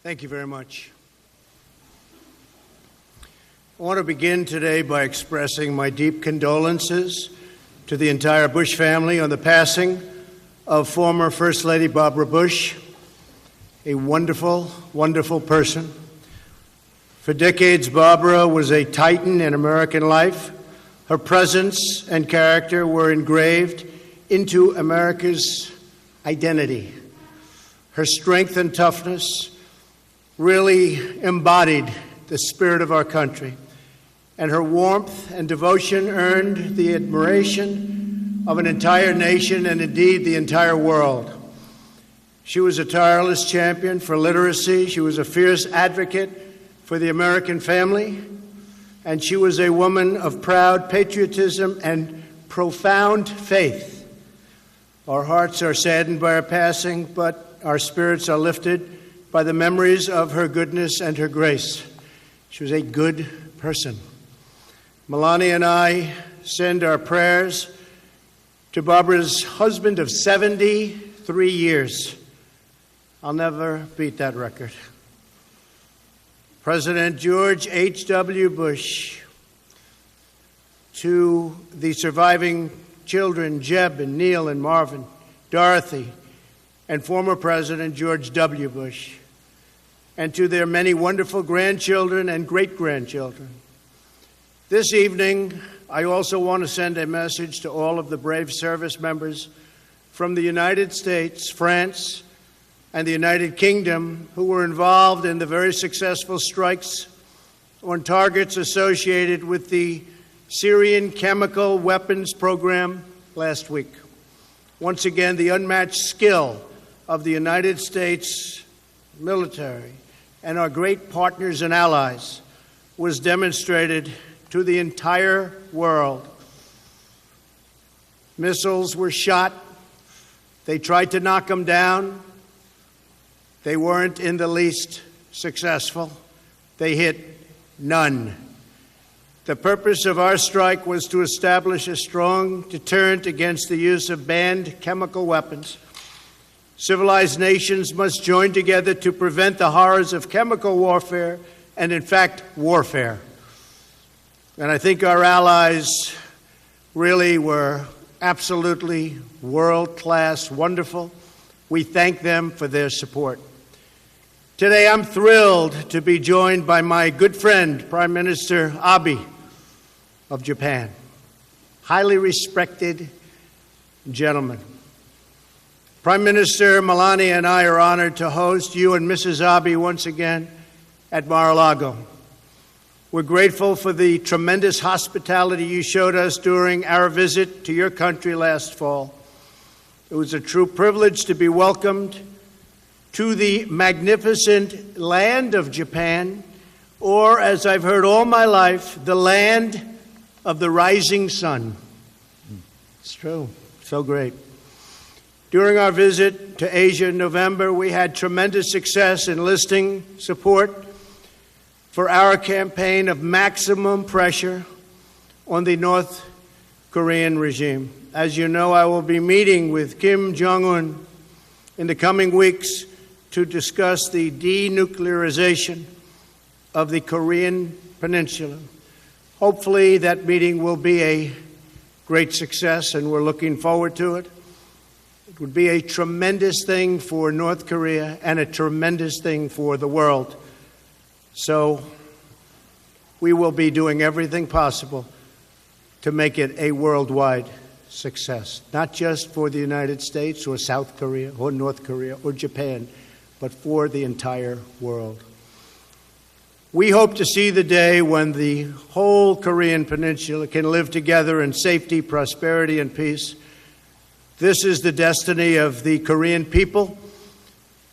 Thank you very much. I want to begin today by expressing my deep condolences to the entire Bush family on the passing of former First Lady Barbara Bush, a wonderful, wonderful person. For decades, Barbara was a titan in American life. Her presence and character were engraved into America's identity. Her strength and toughness really embodied the spirit of our country, and her warmth and devotion earned the admiration of an entire nation and indeed the entire world. She was a tireless champion for literacy. She was a fierce advocate for the American family, and she was a woman of proud patriotism and profound faith. Our hearts are saddened by her passing, but our spirits are lifted by the memories of her goodness and her grace. She was a good person. Melania and I send our prayers to Barbara's husband of 73 years. I'll never beat that record. President George H.W. Bush, to the surviving children, Jeb and Neil and Marvin, Dorothy, and former President George W. Bush, and to their many wonderful grandchildren and great-grandchildren. This evening, I also want to send a message to all of the brave service members from the United States, France, and the United Kingdom who were involved in the very successful strikes on targets associated with the Syrian chemical weapons program last week. Once again, the unmatched skill of the United States military and our great partners and allies was demonstrated to the entire world. Missiles were shot. They tried to knock them down. They weren't in the least successful. They hit none. The purpose of our strike was to establish a strong deterrent against the use of banned chemical weapons. Civilized nations must join together to prevent the horrors of chemical warfare and, in fact, warfare. And I think our allies really were absolutely world-class, wonderful. We thank them for their support. Today, I'm thrilled to be joined by my good friend, Prime Minister Abe of Japan, highly respected gentleman. Prime Minister Melania and I are honored to host you and Mrs. Abe once again at Mar-a-Lago. We're grateful for the tremendous hospitality you showed us during our visit to your country last fall. It was a true privilege to be welcomed to the magnificent land of Japan, or, as I've heard all my life, the land of the rising sun. It's true. So great. During our visit to Asia in November, we had tremendous success enlisting support for our campaign of maximum pressure on the North Korean regime. As you know, I will be meeting with Kim Jong-un in the coming weeks to discuss the denuclearization of the Korean Peninsula. Hopefully that meeting will be a great success, and we're looking forward to it. It would be a tremendous thing for North Korea and a tremendous thing for the world. So we will be doing everything possible to make it a worldwide success, not just for the United States or South Korea or North Korea or Japan, but for the entire world. We hope to see the day when the whole Korean Peninsula can live together in safety, prosperity, and peace. This is the destiny of the Korean people,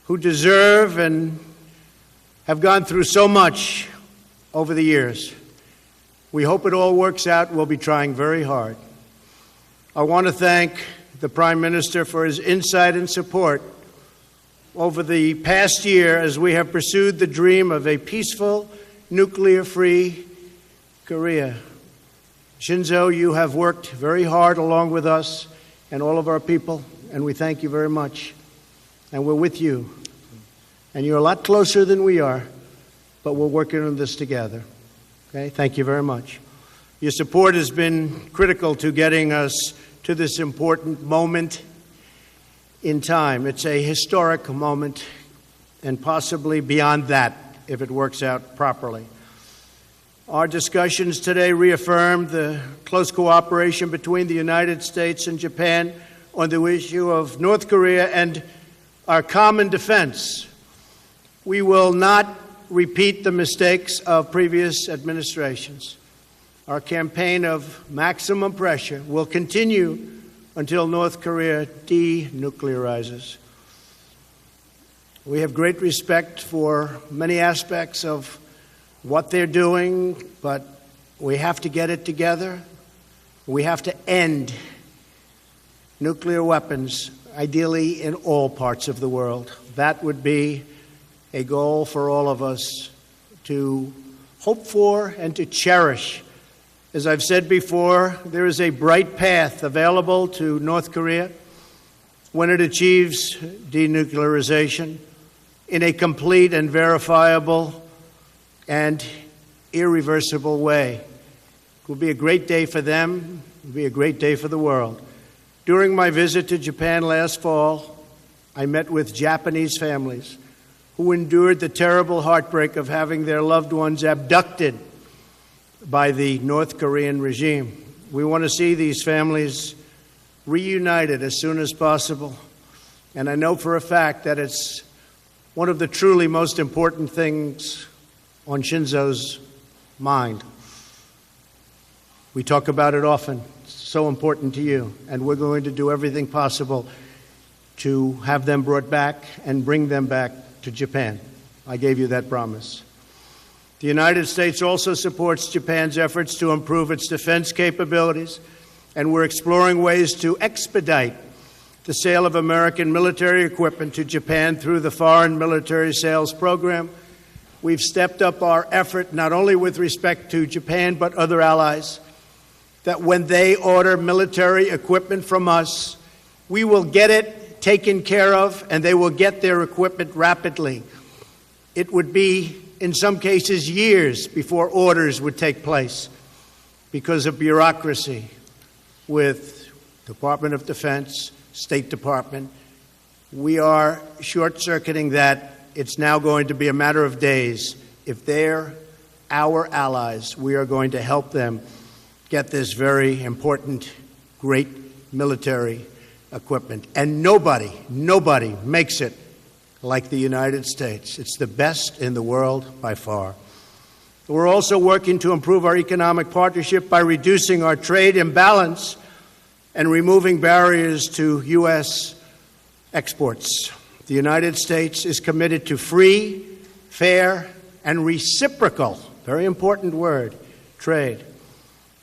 who deserve and have gone through so much over the years. We hope it all works out. We'll be trying very hard. I want to thank the Prime Minister for his insight and support over the past year as we have pursued the dream of a peaceful, nuclear-free Korea. Shinzo, you have worked very hard along with us and all of our people, and we thank you very much. And we're with you. And you're a lot closer than we are, but we're working on this together. Okay? Thank you very much. Your support has been critical to getting us to this important moment in time. It's a historic moment, and possibly beyond that, if it works out properly. Our discussions today reaffirm the close cooperation between the United States and Japan on the issue of North Korea and our common defense. We will not repeat the mistakes of previous administrations. Our campaign of maximum pressure will continue until North Korea denuclearizes. We have great respect for many aspects of what they're doing, but we have to get it together. We have to end nuclear weapons, ideally in all parts of the world. That would be a goal for all of us to hope for and to cherish. As I've said before, there is a bright path available to North Korea when it achieves denuclearization in a complete and verifiable and irreversible way. It will be a great day for them. It will be a great day for the world. During my visit to Japan last fall, I met with Japanese families who endured the terrible heartbreak of having their loved ones abducted by the North Korean regime. We want to see these families reunited as soon as possible. And I know for a fact that it's one of the truly most important things on Shinzo's mind. We talk about it often. It's so important to you. And we're going to do everything possible to have them brought back and bring them back to Japan. I gave you that promise. The United States also supports Japan's efforts to improve its defense capabilities, and we're exploring ways to expedite the sale of American military equipment to Japan through the Foreign Military Sales Program. We've stepped up our effort not only with respect to Japan but other allies, that when they order military equipment from us, we will get it taken care of and they will get their equipment rapidly. It would be, in some cases, years before orders would take place because of bureaucracy with Department of Defense, State Department. We are short-circuiting that. It's now going to be a matter of days. If they're our allies, we are going to help them get this very important, great military equipment. And nobody makes it like the United States. It's the best in the world by far. We're also working to improve our economic partnership by reducing our trade imbalance and removing barriers to U.S. exports. The United States is committed to free, fair, and reciprocal, very important word, trade.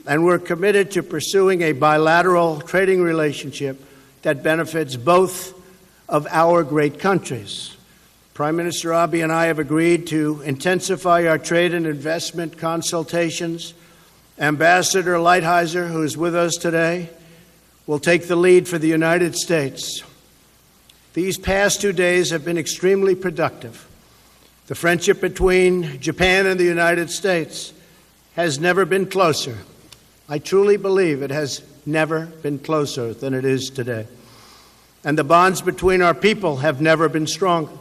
And we're committed to pursuing a bilateral trading relationship that benefits both of our great countries. Prime Minister Abe and I have agreed to intensify our trade and investment consultations. Ambassador Lighthizer, who is with us today, will take the lead for the United States. These past 2 days have been extremely productive. The friendship between Japan and the United States has never been closer. I truly believe it has never been closer than it is today. And the bonds between our people have never been stronger.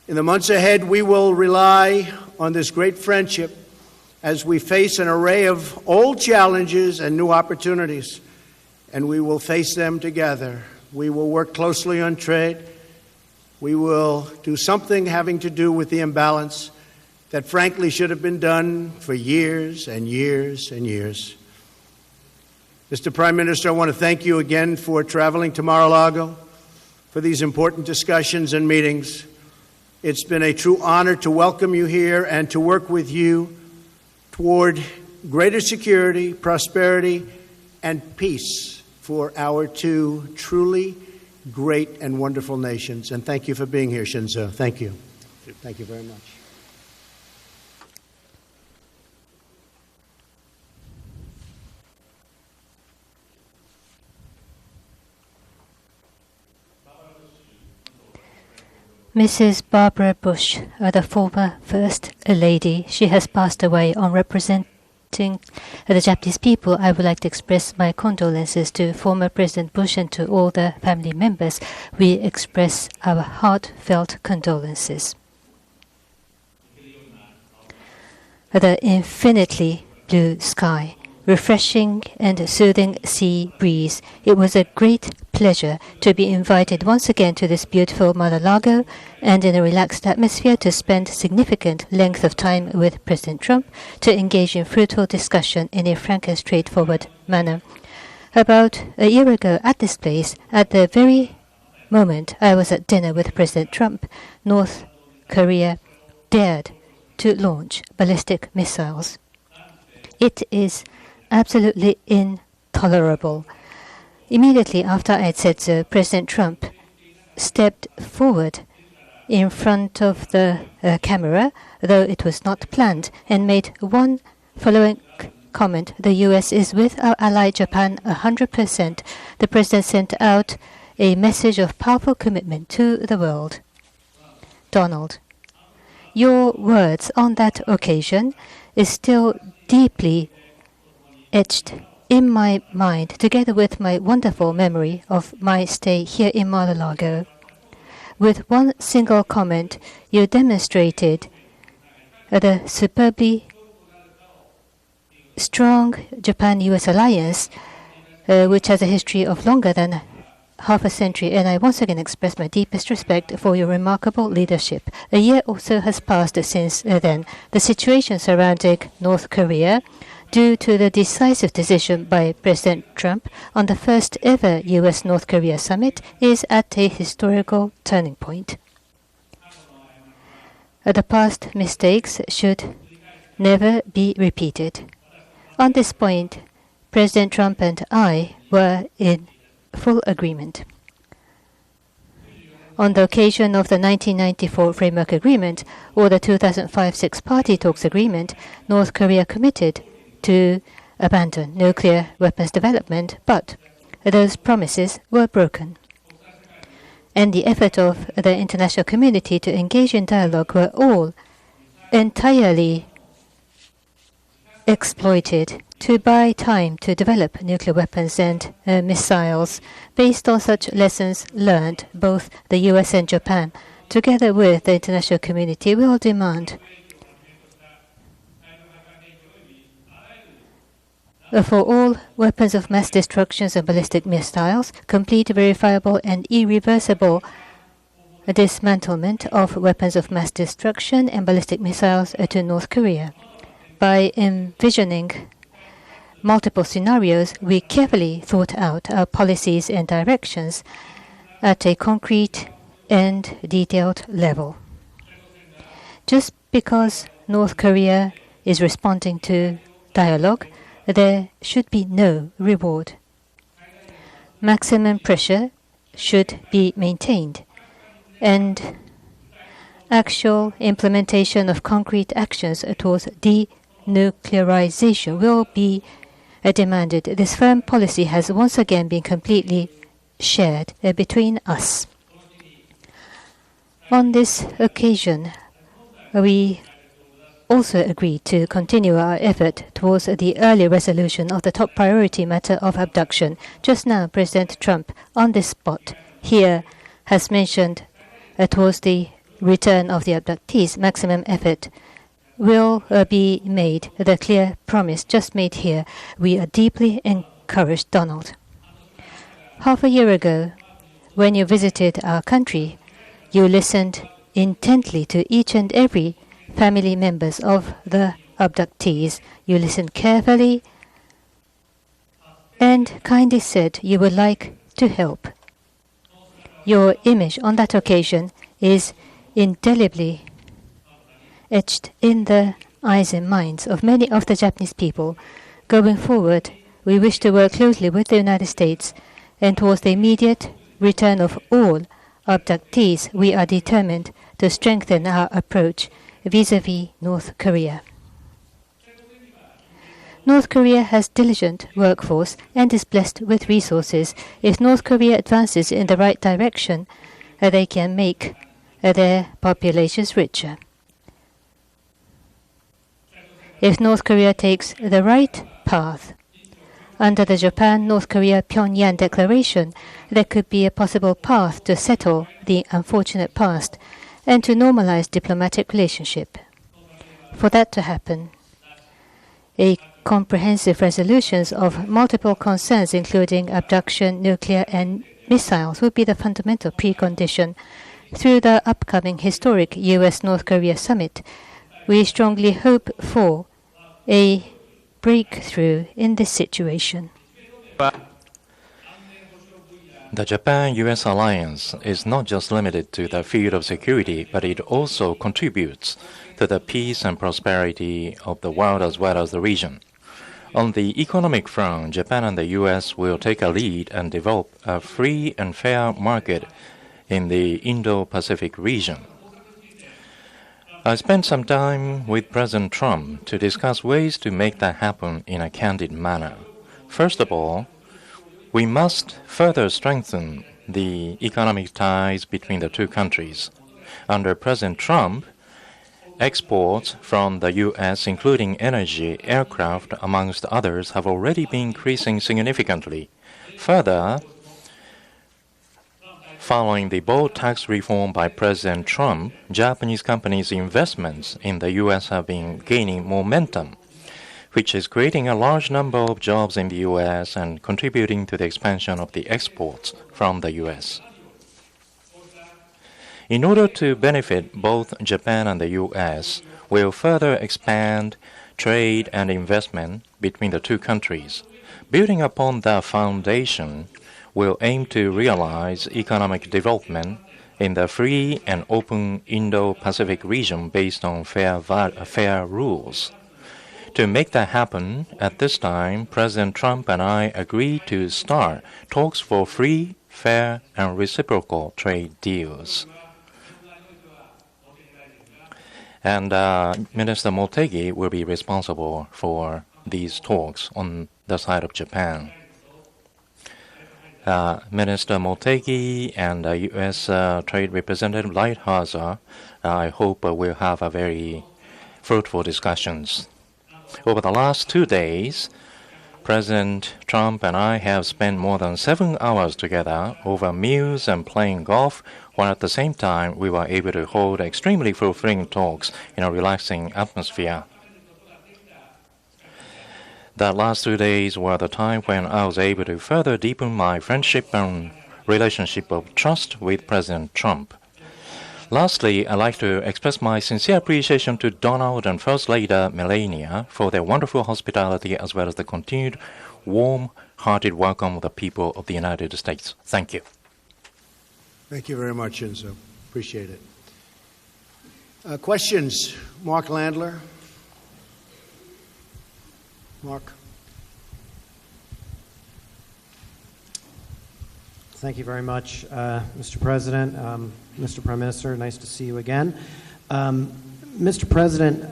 In the months ahead, we will rely on this great friendship as we face an array of old challenges and new opportunities, and we will face them together. We will work closely on trade. We will do something having to do with the imbalance that frankly should have been done for years and years and years. Mr. Prime Minister, I want to thank you again for traveling to Mar-a-Lago for these important discussions and meetings. It's been a true honor to welcome you here and to work with you toward greater security, prosperity, and peace for our two truly great and wonderful nations. And thank you for being here, Shinzo. Thank you. Thank you very much. Mrs. Barbara Bush, the former First Lady, she has passed away. On representing the Japanese people, I would like to express my condolences to former President Bush and to all the family members. We express our heartfelt condolences. The infinitely blue sky, refreshing and soothing sea breeze. It was a great pleasure to be invited once again to this beautiful Mar-a-Lago and in a relaxed atmosphere to spend significant length of time with President Trump to engage in fruitful discussion in a frank and straightforward manner. About a year ago at this place, at the very moment I was at dinner with President Trump, North Korea dared to launch ballistic missiles. It is absolutely intolerable. Immediately after I had said so, President Trump stepped forward in front of the camera, though it was not planned, and made one following comment: "The U.S. is with our ally Japan 100%. The President sent out a message of powerful commitment to the world." Donald, your words on that occasion is still deeply etched in my mind, together with my wonderful memory of my stay here in Mar-a-Lago. With one single comment, you demonstrated the superbly strong Japan-US alliance, which has a history of longer than half a century, and I once again express my deepest respect for your remarkable leadership. A year or so has passed since then. The situation surrounding North Korea, due to the decisive decision by President Trump on the first ever U.S.-North Korea summit, is at a historical turning point. The past mistakes should never be repeated. On this point, President Trump and I were in full agreement. On the occasion of the 1994 Framework Agreement or the 2005 Six-Party Talks Agreement, North Korea committed to abandon nuclear weapons development, but those promises were broken. And the effort of the international community to engage in dialogue were all entirely exploited to buy time to develop nuclear weapons and missiles. Based on such lessons learned, both the U.S. and Japan, together with the international community, will demand for all weapons of mass destruction and ballistic missiles, complete, verifiable, and irreversible dismantlement of weapons of mass destruction and ballistic missiles to North Korea. By envisioning multiple scenarios, we carefully thought out our policies and directions at a concrete and detailed level. Just because North Korea is responding to dialogue, there should be no reward. Maximum pressure should be maintained, and actual implementation of concrete actions towards denuclearization will be demanded. This firm policy has once again been completely shared between us. On this occasion, we also agreed to continue our effort towards the early resolution of the top priority matter of abduction. Just now, President Trump, on this spot here, has mentioned towards the return of the abductees, maximum effort will be made. The clear promise just made here. We are deeply encouraged, Donald. Half a year ago, when you visited our country, you listened intently to each and every family members of the abductees. You listened carefully and kindly said you would like to help. Your image on that occasion is indelibly etched in the eyes and minds of many of the Japanese people. Going forward, we wish to work closely with the United States, and towards the immediate return of all abductees, we are determined to strengthen our approach vis-à-vis North Korea. North Korea has diligent workforce and is blessed with resources. If North Korea advances in the right direction, they can make their populations richer. If North Korea takes the right path, under the Japan-North Korea Pyongyang Declaration, there could be a possible path to settle the unfortunate past and to normalize diplomatic relationship. For that to happen, a comprehensive resolutions of multiple concerns, including abduction, nuclear, and missiles, would be the fundamental precondition. Through the upcoming historic U.S.-North Korea summit, we strongly hope for a breakthrough in this situation. The Japan-US alliance is not just limited to the field of security, but it also contributes to the peace and prosperity of the world as well as the region. On the economic front, Japan and the US will take a lead and develop a free and fair market in the Indo-Pacific region. I spent some time with President Trump to discuss ways to make that happen in a candid manner. First of all, we must further strengthen the economic ties between the two countries. Under President Trump, exports from the U.S., including energy, aircraft, amongst others, have already been increasing significantly. Further, following the bold tax reform by President Trump, Japanese companies' investments in the U.S. have been gaining momentum, which is creating a large number of jobs in the U.S. and contributing to the expansion of the exports from the U.S. In order to benefit both Japan and the U.S., we'll further expand trade and investment between the two countries. Building upon that foundation, we'll aim to realize economic development in the free and open Indo-Pacific region based on fair rules. To make that happen, at this time, President Trump and I agreed to start talks for free, fair, and reciprocal trade deals. And Minister Motegi will be responsible for these talks on the side of Japan. Minister Motegi and U.S. Trade Representative Lighthizer, I hope we'll have a very fruitful discussions. Over the last 2 days, President Trump and I have spent more than 7 hours together over meals and playing golf, while at the same time we were able to hold extremely fulfilling talks in a relaxing atmosphere. The last 2 days were the time when I was able to further deepen my friendship and relationship of trust with President Trump. Lastly, I'd like to express my sincere appreciation to Donald and First Lady Melania for their wonderful hospitality as well as the continued warm-hearted welcome of the people of the United States. Thank you. Thank you very much, Shinzo. Appreciate it. Questions? Mark Landler. Mark. Thank you very much, Mr. President. Mr. Prime Minister, nice to see you again. Mr. President,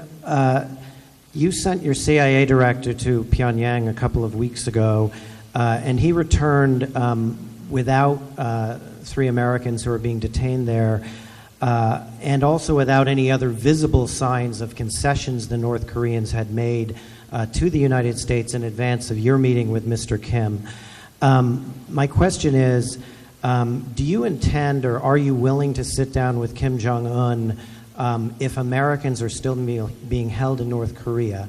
you sent your CIA director to Pyongyang a couple of weeks ago, and he returned without 3 Americans who are being detained there, and also without any other visible signs of concessions the North Koreans had made to the United States in advance of your meeting with Mr. Kim. My question is, do you intend or are you willing to sit down with Kim Jong-un if Americans are still being held in North Korea?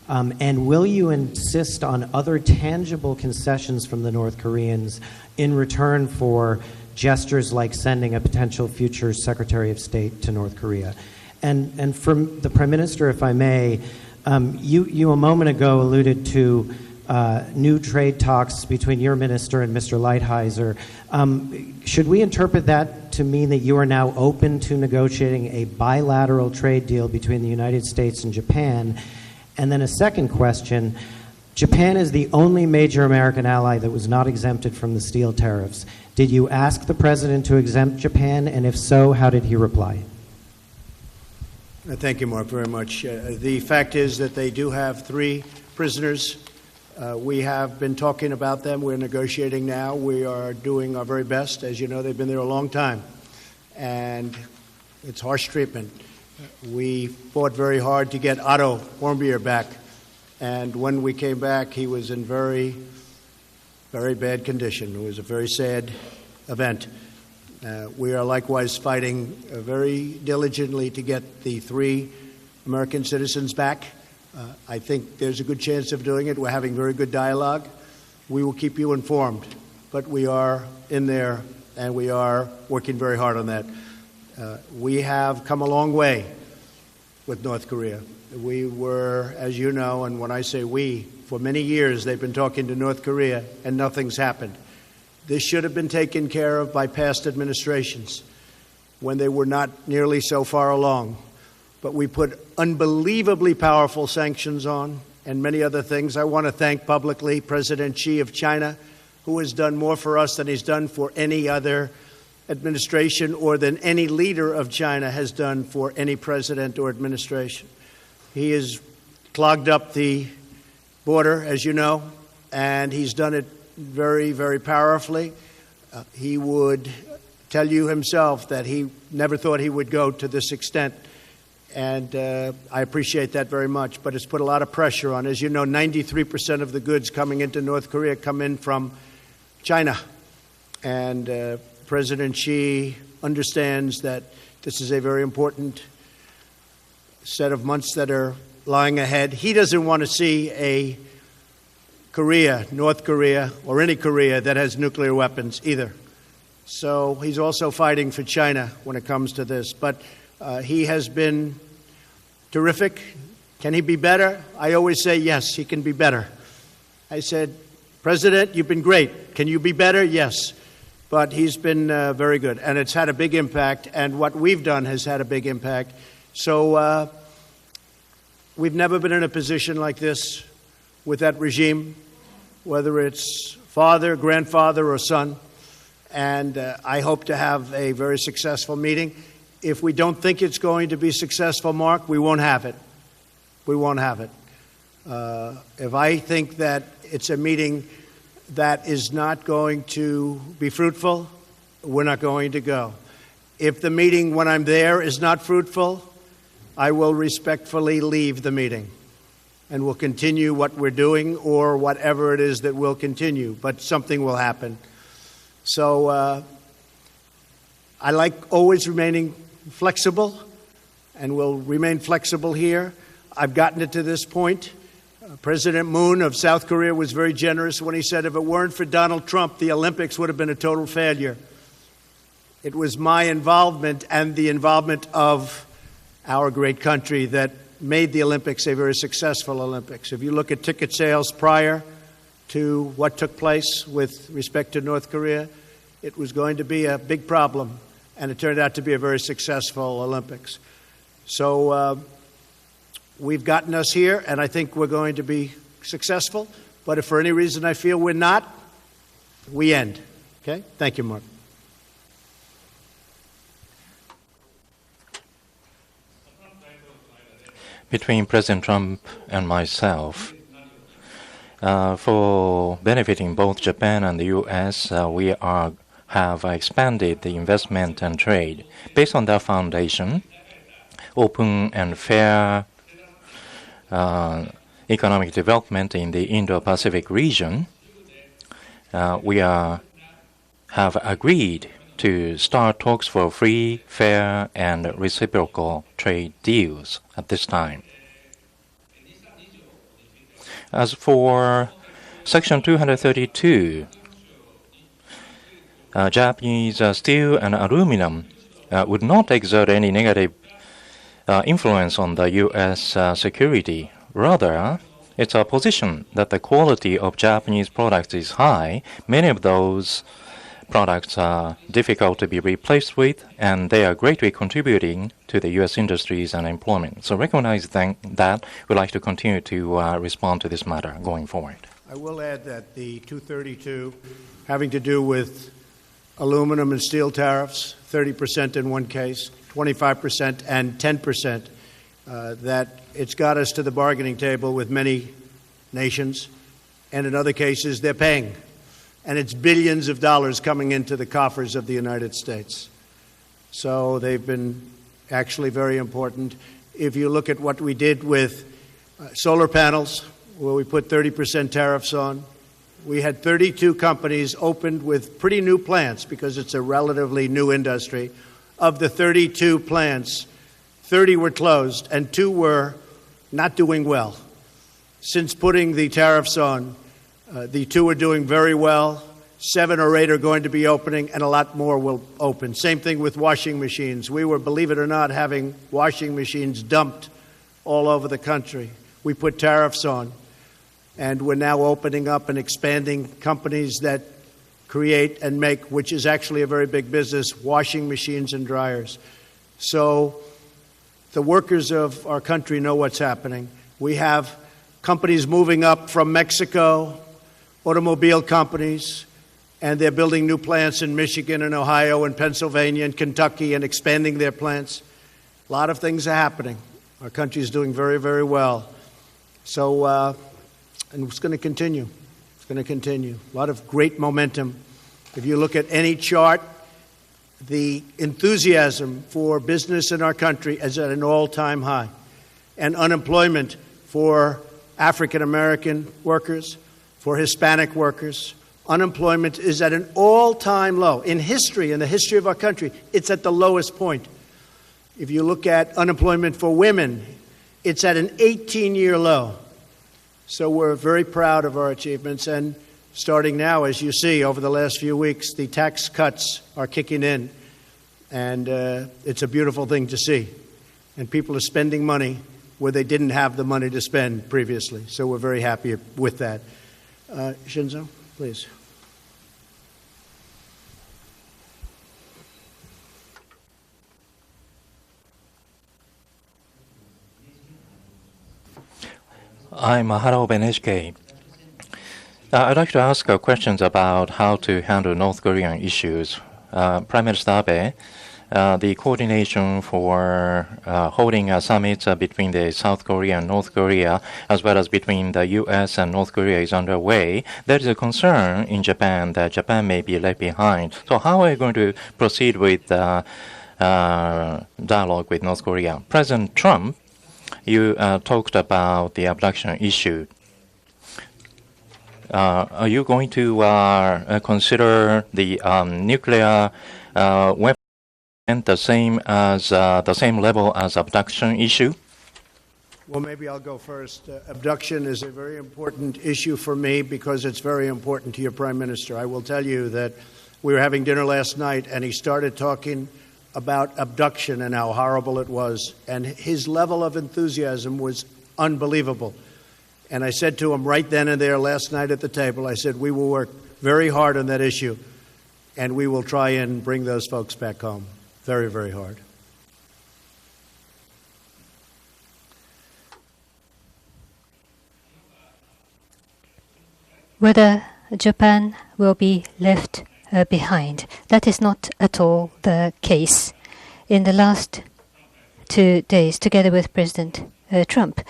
And will you insist on other tangible concessions from the North Koreans in return for gestures like sending a potential future Secretary of State to North Korea? And from the Prime Minister, if I may, you a moment ago alluded to new trade talks between your minister and Mr. Lighthizer. Should we interpret that to mean that you are now open to negotiating a bilateral trade deal between the United States and Japan? And then a second question, Japan is the only major American ally that was not exempted from the steel tariffs. Did you ask the President to exempt Japan, and if so, how did he reply? Thank you, Mark, very much. The fact is that they do have 3 prisoners. We have been talking about them. We're negotiating now. We are doing our very best. As you know, they've been there a long time. And It's harsh treatment. We fought very hard to get Otto Warmbier back, and when we came back, he was in very, very bad condition. It was a very sad event. We are likewise fighting very diligently to get the 3 American citizens back. I think there's a good chance of doing it. We're having very good dialogue. We will keep you informed, but we are in there, and we are working very hard on that. We have come a long way with North Korea. We were, as you know, and when I say we, for many years they've been talking to North Korea and nothing's happened. This should have been taken care of by past administrations when they were not nearly so far along. But we put unbelievably powerful sanctions on and many other things. I want to thank publicly President Xi of China, who has done more for us than he's done for any other administration or than any leader of China has done for any president or administration. He has clogged up the border, as you know, and he's done it very, very powerfully. He would tell you himself that he never thought he would go to this extent, and I appreciate that very much, but it's put a lot of pressure on. As you know, 93% of the goods coming into North Korea come in from China, and President Xi understands that this is a very important set of months that are lying ahead. He doesn't want to see a Korea, North Korea, or any Korea that has nuclear weapons either. So he's also fighting for China when it comes to this. But he has been terrific. Can he be better? I always say, yes, he can be better. I said, President, you've been great. Can you be better? Yes. But he's been very good, and it's had a big impact, and what we've done has had a big impact. So we've never been in a position like this with that regime, whether it's father, grandfather, or son, and I hope to have a very successful meeting. If we don't think it's going to be successful, Mark, we won't have it. We won't have it. If I think that it's a meeting that is not going to be fruitful, we're not going to go. If the meeting, when I'm there, is not fruitful, I will respectfully leave the meeting and we'll continue what we're doing or whatever it is that we'll continue, but something will happen. So I like always remaining flexible, and will remain flexible here. I've gotten it to this point. President Moon of South Korea was very generous when he said if it weren't for Donald Trump, the Olympics would have been a total failure. It was my involvement and the involvement of our great country that made the Olympics a very successful Olympics. If you look at ticket sales prior to what took place with respect to North Korea, it was going to be a big problem, and it turned out to be a very successful Olympics. So we've gotten us here, and I think we're going to be successful. But if for any reason I feel we're not, we end. Okay? Thank you, Mark. Between President Trump and myself, for benefiting both Japan and the U.S., we have expanded the investment and trade. Based on that foundation, open and fair economic development in the Indo-Pacific region, we have agreed to start talks for free, fair, and reciprocal trade deals at this time. As for Section 232, Japanese steel and aluminum would not exert any negative influence on the U.S. security. Rather, it's our position that the quality of Japanese products is high. Many of those products are difficult to be replaced with, and they are greatly contributing to the U.S. industries and employment. So recognizing that, we'd like to continue to respond to this matter going forward. I will add that the 232, having to do with aluminum and steel tariffs, 30% in one case, 25% and 10%, that it's got us to the bargaining table with many nations, and in other cases they're paying. And it's billions of dollars coming into the coffers of the United States. So they've been actually very important. If you look at what we did with solar panels, where we put 30% tariffs on, we had 32 companies opened with pretty new plants because it's a relatively new industry. Of the 32 plants, 30 were closed and 2 were not doing well. Since putting the tariffs on, the 2 are doing very well. 7 or 8 are going to be opening, and a lot more will open. Same thing with washing machines. We were, believe it or not, having washing machines dumped all over the country. We put tariffs on, and we're now opening up and expanding companies that create and make, which is actually a very big business, washing machines and dryers. So the workers of our country know what's happening. We have companies moving up from Mexico, automobile companies, and they're building new plants in Michigan and Ohio and Pennsylvania and Kentucky and expanding their plants. A lot of things are happening. Our country is doing very, very well. So, and it's going to continue. It's going to continue. A lot of great momentum. If you look at any chart, the enthusiasm for business in our country is at an all-time high. And unemployment for African American workers, for Hispanic workers, unemployment is at an all-time low. In history, in the history of our country, it's at the lowest point. If you look at unemployment for women, it's at an 18-year low. So we're very proud of our achievements. And starting now, as you see, over the last few weeks, the tax cuts are kicking in. And it's a beautiful thing to see. And people are spending money where they didn't have the money to spend previously. So we're very happy with that. Shinzo, please. I'm Harao of NHK. I'd like to ask questions about how to handle North Korean issues. Prime Minister Abe, the coordination for holding a summit between the South Korea and North Korea, as well as between the U.S. and North Korea, is underway. There is a concern in Japan that Japan may be left behind. So how are you going to proceed with dialogue with North Korea? President Trump, you talked about the abduction issue. Are you going to consider the nuclear weapon the same level as abduction issue? Well, maybe I'll go first. Abduction is a very important issue for me because it's very important to your Prime Minister. I will tell you that we were having dinner last night and he started talking about abduction and how horrible it was. And his level of enthusiasm was unbelievable. And I said to him right then and there last night at the table, I said, we will work very hard on that issue and we will try and bring those folks back home. Very, very hard. Whether Japan will be left behind, that is not at all the case. In the last 2 days, together with President Trump,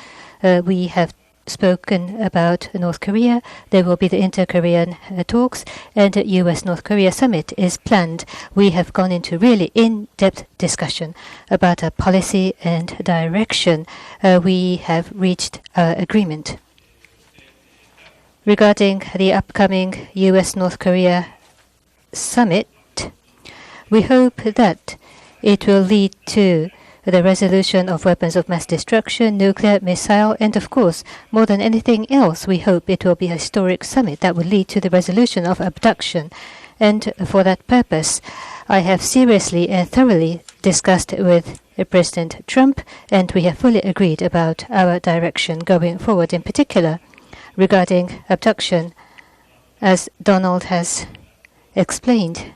we have spoken about North Korea. There will be the inter-Korean talks, and the U.S.-North Korea summit is planned. We have gone into really in-depth discussion about a policy and direction. We have reached agreement. Regarding the upcoming U.S.-North Korea summit, we hope that it will lead to the resolution of weapons of mass destruction, nuclear, missile, and of course, more than anything else, we hope it will be a historic summit that will lead to the resolution of abduction. And for that purpose, I have seriously and thoroughly discussed with President Trump, and we have fully agreed about our direction going forward, in particular regarding abduction, as Donald has explained.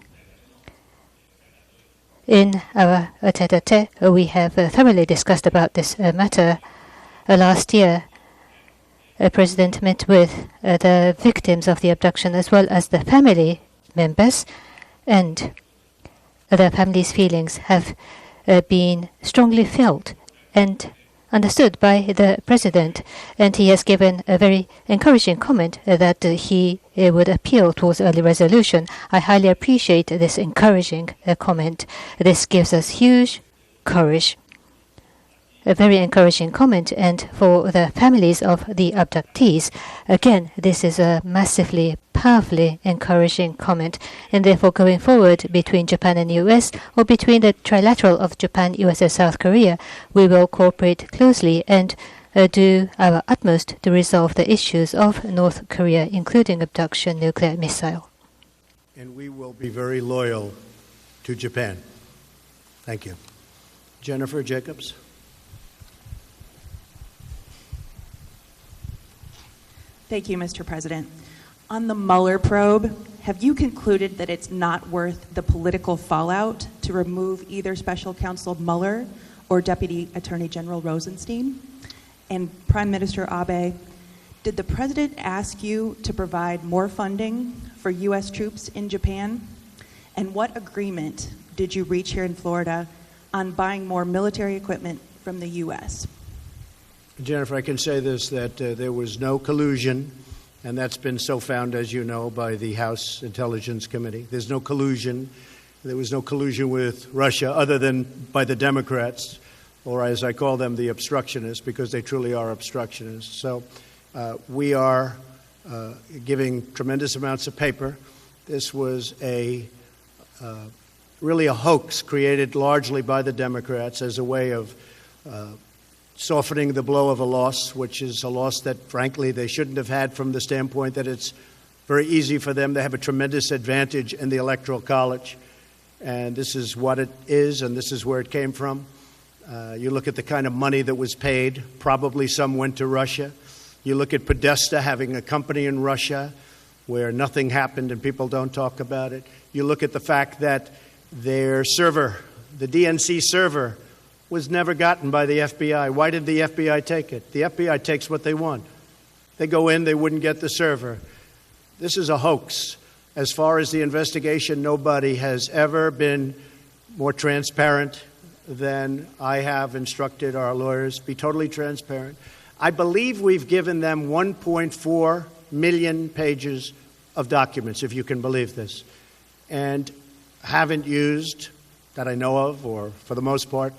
In our tete-a-tete, we have thoroughly discussed about this matter. Last year, the President met with the victims of the abduction as well as the family members, and the family's feelings have been strongly felt and understood by the President, and he has given a very encouraging comment that he would appeal towards early resolution. I highly appreciate this encouraging comment. This gives us huge courage. A very encouraging comment. And for the families of the abductees, again, this is a massively, powerfully encouraging comment. And therefore, going forward between Japan and U.S. or between the trilateral of Japan, U.S. and South Korea, we will cooperate closely and do our utmost to resolve the issues of North Korea, including abduction, nuclear missile. And we will be very loyal to Japan. Thank you. Jennifer Jacobs. Thank you, Mr. President. On the Mueller probe, have you concluded that it's not worth the political fallout to remove either Special Counsel Mueller or Deputy Attorney General Rosenstein? And Prime Minister Abe, did the President ask you to provide more funding for U.S. troops in Japan? And what agreement did you reach here in Florida on buying more military equipment from the U.S.? Jennifer, I can say this, that there was no collusion, and that's been so found, as you know, by the House Intelligence Committee. There's no collusion. There was no collusion with Russia other than by the Democrats, or as I call them, the obstructionists, because they truly are obstructionists. So we are giving tremendous amounts of paper. This was really a hoax created largely by the Democrats as a way of softening the blow of a loss, which is a loss that, frankly, they shouldn't have had from the standpoint that it's very easy for them. They have a tremendous advantage in the Electoral College, and this is what it is, and this is where it came from. You look at the kind of money that was paid. Probably some went to Russia. You look at Podesta having a company in Russia where nothing happened and people don't talk about it. You look at the fact that their server, the DNC server, was never gotten by the FBI. Why did the FBI take it? The FBI takes what they want. They go in, they wouldn't get the server. This is a hoax. As far as the investigation, nobody has ever been more transparent than I have instructed our lawyers. Be totally transparent. I believe we've given them 1.4 million pages of documents, if you can believe this, and haven't used, that I know of, or for the most part,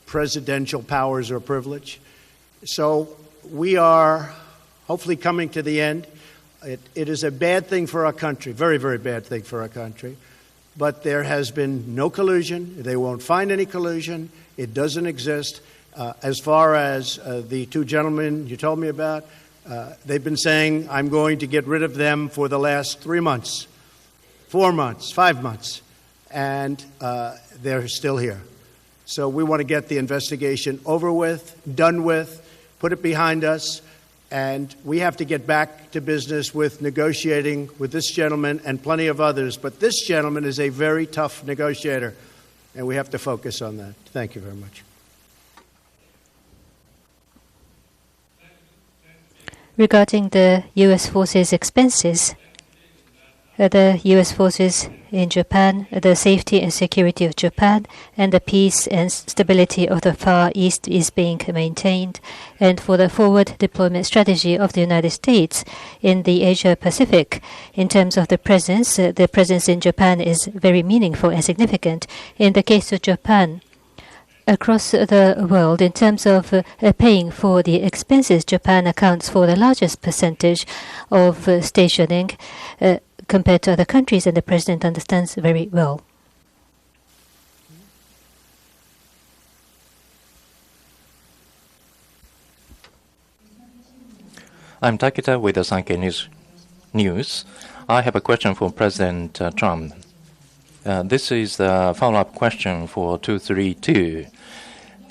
presidential powers or privilege. So we are hopefully coming to the end. It is a bad thing for our country, very, very bad thing for our country. But there has been no collusion. They won't find any collusion. It doesn't exist. As far as the two gentlemen you told me about, they've been saying, I'm going to get rid of them for the last 3 months, 4 months, 5 months, and they're still here. So we want to get the investigation over with, done with, put it behind us, and we have to get back to business with negotiating with this gentleman and plenty of others. But this gentleman is a very tough negotiator, and we have to focus on that. Thank you very much. Regarding the U.S. forces' expenses, the U.S. forces in Japan, the safety and security of Japan, and the peace and stability of the Far East is being maintained. And for the forward deployment strategy of the United States in the Asia-Pacific, in terms of the presence in Japan is very meaningful and significant. In the case of Japan, across the world, in terms of paying for the expenses, Japan accounts for the largest percentage of stationing compared to other countries, and the President understands very well. I'm Takita with the Sankei News. I have a question for President Trump. This is the follow-up question for 232.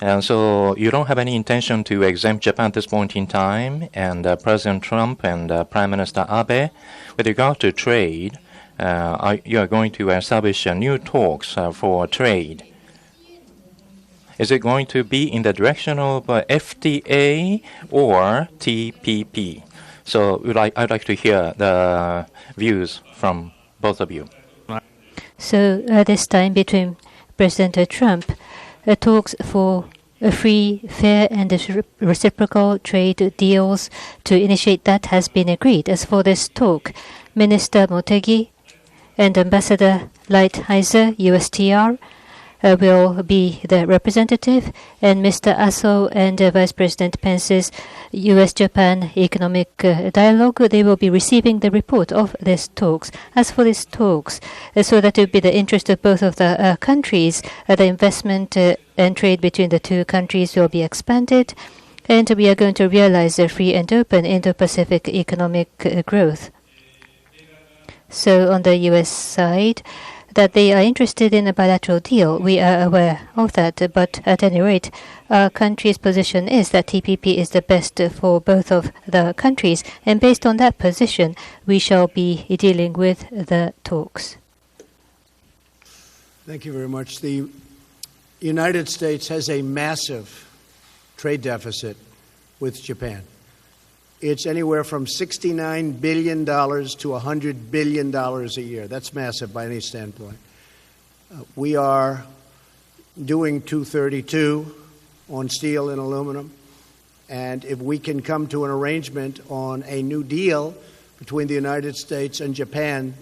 And so you don't have any intention to exempt Japan at this point in time, and President Trump and Prime Minister Abe, with regard to trade, you are going to establish new talks for trade. Is it going to be in the direction of FTA or TPP? So I'd like to hear the views from both of you. So this time between President Trump, talks for free, fair, and reciprocal trade deals to initiate that has been agreed. As for this talk, Minister Motegi and Ambassador Lighthizer, USTR, will be the representative, and Mr. Aso and Vice President Pence's U.S.-Japan economic dialogue, they will be receiving the report of these talks. As for these talks, so that it will be the interest of both of the countries, the investment and trade between the two countries will be expanded, and we are going to realize a free and open Indo-Pacific economic growth. So on the U.S. side, that they are interested in a bilateral deal, we are aware of that. But at any rate, our country's position is that TPP is the best for both of the countries. And based on that position, we shall be dealing with the talks. Thank you very much. The United States has a massive trade deficit with Japan. It's anywhere from $69 billion to $100 billion a year. That's massive by any standpoint. We are doing 232 on steel and aluminum. And if we can come to an arrangement on a new deal between the United States and Japan,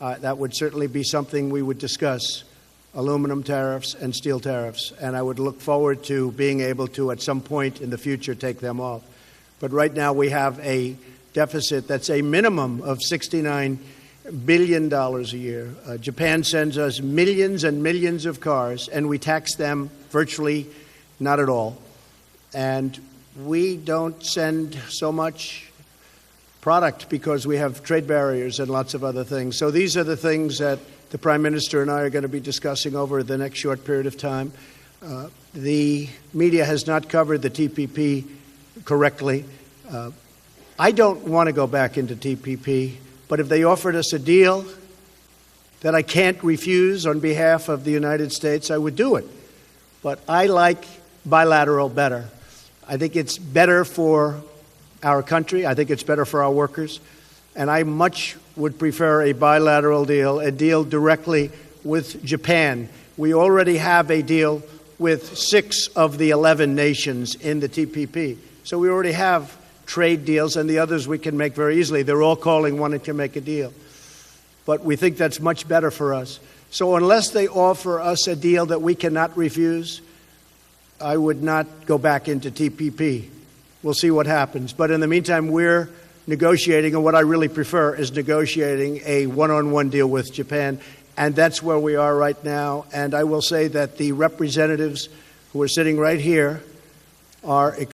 that would certainly be something we would discuss. Aluminum tariffs and steel tariffs, and I would look forward to being able to, at some point in the future, take them off. But right now we have a deficit that's a minimum of $69 billion a year. Japan sends us millions and millions of cars, and we tax them virtually not at all. And we don't send so much product because we have trade barriers and lots of other things. So these are the things that the Prime Minister and I are going to be discussing over the next short period of time. The media has not covered the TPP correctly. I don't want to go back into TPP, but if they offered us a deal that I can't refuse on behalf of the United States, I would do it. But I like bilateral better. I think it's better for our country. I think it's better for our workers. And I much would prefer a bilateral deal, a deal directly with Japan. We already have a deal with 6 of the 11 nations in the TPP. So we already have trade deals, and the others we can make very easily. They're all calling wanting to make a deal. But we think that's much better for us. So unless they offer us a deal that we cannot refuse, I would not go back into TPP. We'll see what happens. But in the meantime, we're negotiating, and what I really prefer is negotiating a one-on-one deal with Japan, and that's where we are right now. And I will say that the representatives who are sitting right here are